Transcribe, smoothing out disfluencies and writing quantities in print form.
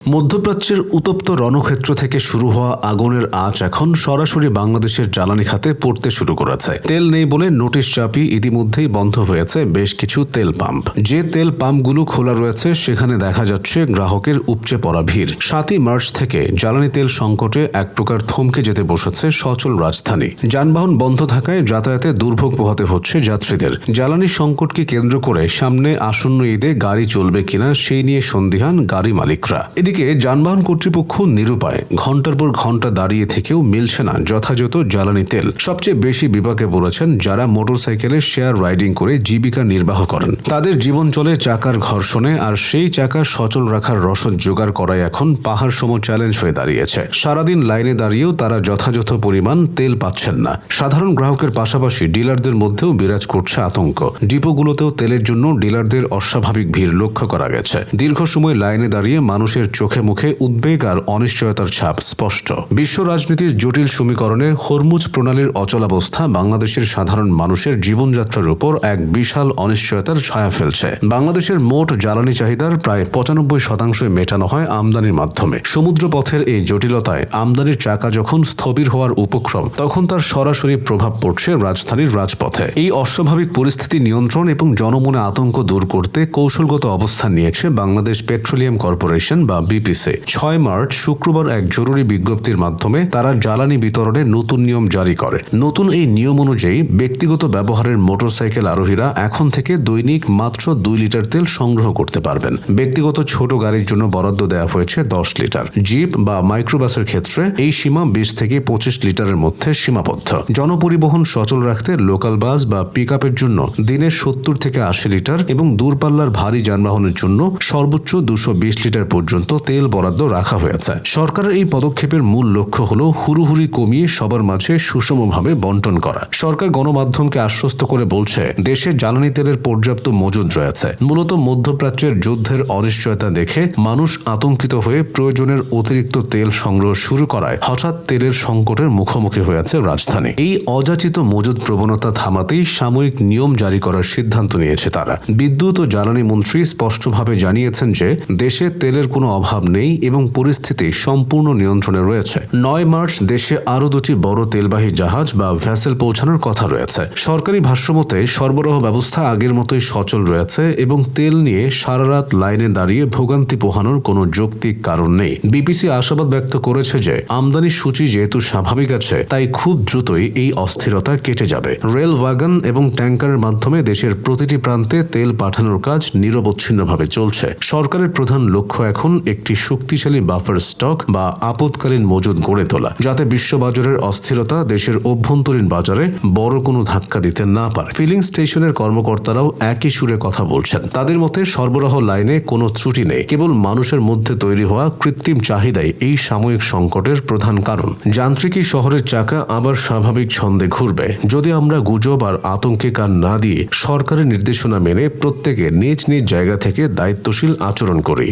মধ্যপ্রাচ্যের উত্তপ্ত রণক্ষেত্র থেকে শুরু হওয়া আগুনের আঁচ এখন সরাসরি বাংলাদেশের জ্বালানি খাতে পড়তে শুরু করেছে। তেল নেই বলে নোটিশ চাপিয়ে ইতিমধ্যেই বন্ধ হয়েছে বেশ কিছু তেল পাম্প। যে তেল পাম্পগুলো খোলা রয়েছে সেখানে দেখা যাচ্ছে গ্রাহকের উপচে পড়া ভিড়। 7ই মার্চ থেকে জ্বালানি তেল সংকটে এক প্রকার থমকে যেতে বসেছে সচল রাজধানী। যানবাহন বন্ধ থাকায় যাতায়াতে দুর্ভোগ পোহাতে হচ্ছে যাত্রীদের। জ্বালানি সংকটকে কেন্দ্র করে সামনে আসন্ন ঈদে গাড়ি চলবে কিনা সেই নিয়ে সন্দিহান গাড়ি মালিকরা। এদিকে যানবাহন কর্তৃপক্ষ নিরুপায়, ঘন্টার পর ঘন্টা দাঁড়িয়ে থেকেও মিলছে না যথাযথ জ্বালানি তেল। সবচেয়ে বেশি বিপাকে পড়েছেন যারা মোটরসাইকেলে শেয়ার রাইডিং করে জীবিকা নির্বাহ করেন। তাদের জীবন চলে চাকার ঘর্ষণে, আর সেই চাকা সচল রাখার রসদ জোগাড় করাই এখন পাহাড় সম চ্যালেঞ্জ হয়ে দাঁড়িয়েছে। সারাদিন লাইনে দাঁড়িয়েও তারা যথাযথ পরিমাণ তেল পাচ্ছেন না। সাধারণ গ্রাহকের পাশাপাশি ডিলারদের মধ্যেও বিরাজ করছে আতঙ্ক। ডিপোগুলোতেও তেলের জন্য ডিলারদের অস্বাভাবিক ভিড় লক্ষ্য করা গেছে। দীর্ঘ সময় লাইনে দাঁড়িয়ে মানুষের চোখে মুখে উদ্বেগ আর অনিশ্চয়তার ছাপ স্পষ্ট। বিশ্ব রাজনীতির জটিল সমীকরণে হরমুজ প্রণালীর অচলাবস্থা বাংলাদেশের সাধারণ মানুষের জীবনযাত্রার উপর এক বিশাল অনিশ্চয়তার ছায়া ফেলছে। বাংলাদেশের মোট জ্বালানি চাহিদার প্রায় 95% মেটানো হয় আমদানির মাধ্যমে। সমুদ্রপথের এই জটিলতায় আমদানির চাকা যখন স্থবির হওয়ার উপক্রম, তখন তার সরাসরি প্রভাব পড়ছে রাজধানীর রাজপথে। এই অস্বাভাবিক পরিস্থিতি নিয়ন্ত্রণ এবং জনমনে আতঙ্ক দূর করতে কৌশলগত অবস্থান নিয়েছে বাংলাদেশ পেট্রোলিয়াম কর্পোরেশন বা বিপিসি। 6 মার্চ শুক্রবার এক জরুরি বিজ্ঞপ্তির মাধ্যমে তারা জ্বালানি বিতরণে নতুন নিয়ম জারি করে। নতুন এই নিয়ম অনুযায়ী ব্যক্তিগত ব্যবহারের মোটরসাইকেল আরোহীরা এখন থেকে দৈনিক মাত্র 2 লিটার তেল সংগ্রহ করতে পারবেন। ব্যক্তিগত ছোট গাড়ির জন্য বরাদ্দ দেওয়া হয়েছে 10 লিটার। জিপ বা মাইক্রোবাসের ক্ষেত্রে এই সীমা 20 থেকে 25 লিটারের মধ্যে সীমাবদ্ধ। জনপরিবহন সচল রাখতে লোকাল বাস বা পিকআপের জন্য দিনে 70 থেকে 80 লিটার এবং দূরপাল্লার ভারী যানবাহনের জন্য সর্বোচ্চ 220 লিটার পর্যন্ত তেল বরাদ্দ রাখা হয়েছে। সরকারের এই পদক্ষেপের মূল লক্ষ্য হল হুড়ুহুড়ি কমিয়ে সবার মাঝে সুষমভাবে বন্টন করা। সরকার গণমাধ্যমকে আশ্বস্ত করে বলছে দেশে জ্বালানি তেলের পর্যাপ্ত মজুদ রয়েছে। মূলত মধ্যপ্রাচ্যের যুদ্ধের অনিশ্চয়তা দেখে মানুষ আতঙ্কিত হয়ে প্রয়োজনের অতিরিক্ত তেল সংগ্রহ শুরু করায় হঠাৎ তেলের সংকটের মুখোমুখি হয়েছে রাজধানী। এই অযাচিত মজুদ প্রবণতা থামাতেই সাময়িক নিয়ম জারি করার সিদ্ধান্ত নিয়েছে তারা। বিদ্যুৎ ও জ্বালানি মন্ত্রী স্পষ্টভাবে জানিয়েছেন যে দেশে তেলের কোনো অভাব নেই এবং পরিস্থিতি সম্পূর্ণ নিয়ন্ত্রণে রয়েছে। 9 মার্চ দেশে আরও 2টি বড় তেলবাহী জাহাজ বা ভেসেল পৌঁছানোর কথা রয়েছে। সরকারি ভাষ্যমতে সরবরাহ ব্যবস্থা আগের মতোই সচল রয়েছে এবং তেল নিয়ে সারা রাত লাইনে দাঁড়িয়ে ভোগান্তি পোহানোর কোনো যৌক্তিক কারণ নেই। বিপিসি আশাবাদ ব্যক্ত করেছে যে আমদানির সূচি যেহেতু স্বাভাবিক আছে, তাই খুব দ্রুতই এই অস্থিরতা কেটে যাবে। রেল ওয়াগন এবং ট্যাঙ্কারের মাধ্যমে দেশের প্রতিটি প্রান্তে তেল পাঠানোর কাজ নিরবচ্ছিন্নভাবে চলছে। সরকারের প্রধান লক্ষ্য এখন একটি শক্তিশালী বাফার স্টক বা আপদকালীন মজুদ গড়ে তোলা, যাতে বিশ্ববাজারের অস্থিরতা দেশের অভ্যন্তরীণ বাজারে বড় কোনো ধাক্কা দিতে না পারে। ফিলিং স্টেশনের কর্মকর্তারাও একই সুরে কথা বলছেন। তাদের মতে সরবরাহ লাইনে কোনো ত্রুটি নেই, কেবল মানুষের মধ্যে তৈরি হওয়া কৃত্রিম চাহিদাই এই সাময়িক সংকটের প্রধান কারণ। যান্ত্রিকী শহরের চাকা আবার স্বাভাবিক ছন্দে ঘুরবে যদি আমরা গুজব আর আতঙ্কে কান না দিয়ে সরকারের নির্দেশনা মেনে প্রত্যেকে নিজ নিজ জায়গা থেকে দায়িত্বশীল আচরণ করি।